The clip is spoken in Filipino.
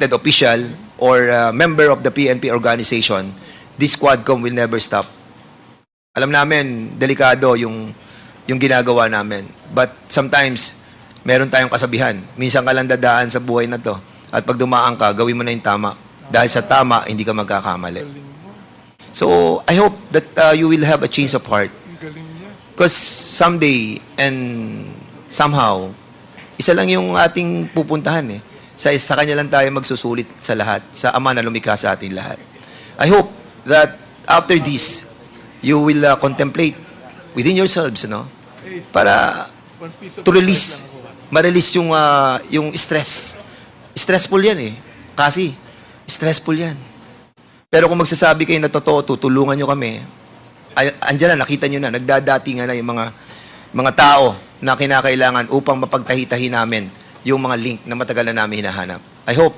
official or member of the PNP organization, this Quadcom will never stop. Alam namin, delikado yung ginagawa namin. But sometimes, meron tayong kasabihan. Minsan ka lang dadaan sa buhay na to. At pag dumaan ka, gawin mo na yung tama. Dahil sa tama, hindi ka magkakamali. So, I hope that you will have a change of heart. Because someday, and somehow, isa lang yung ating pupuntahan eh. Sa kanya lang tayo magsusulit sa lahat, sa Ama na lumikha sa ating lahat. I hope that after this, you will contemplate within yourselves, no? Para to release, ma-release yung stress. Stressful yan eh. Kasi, stressful yan. Pero kung magsasabi kayo na totoo, tutulungan nyo kami, andyan na, nakita nyo na, nagdadatingan na yung mga tao na kinakailangan upang mapagtahi-tahi namin yung mga link na matagal na namin hinahanap. I hope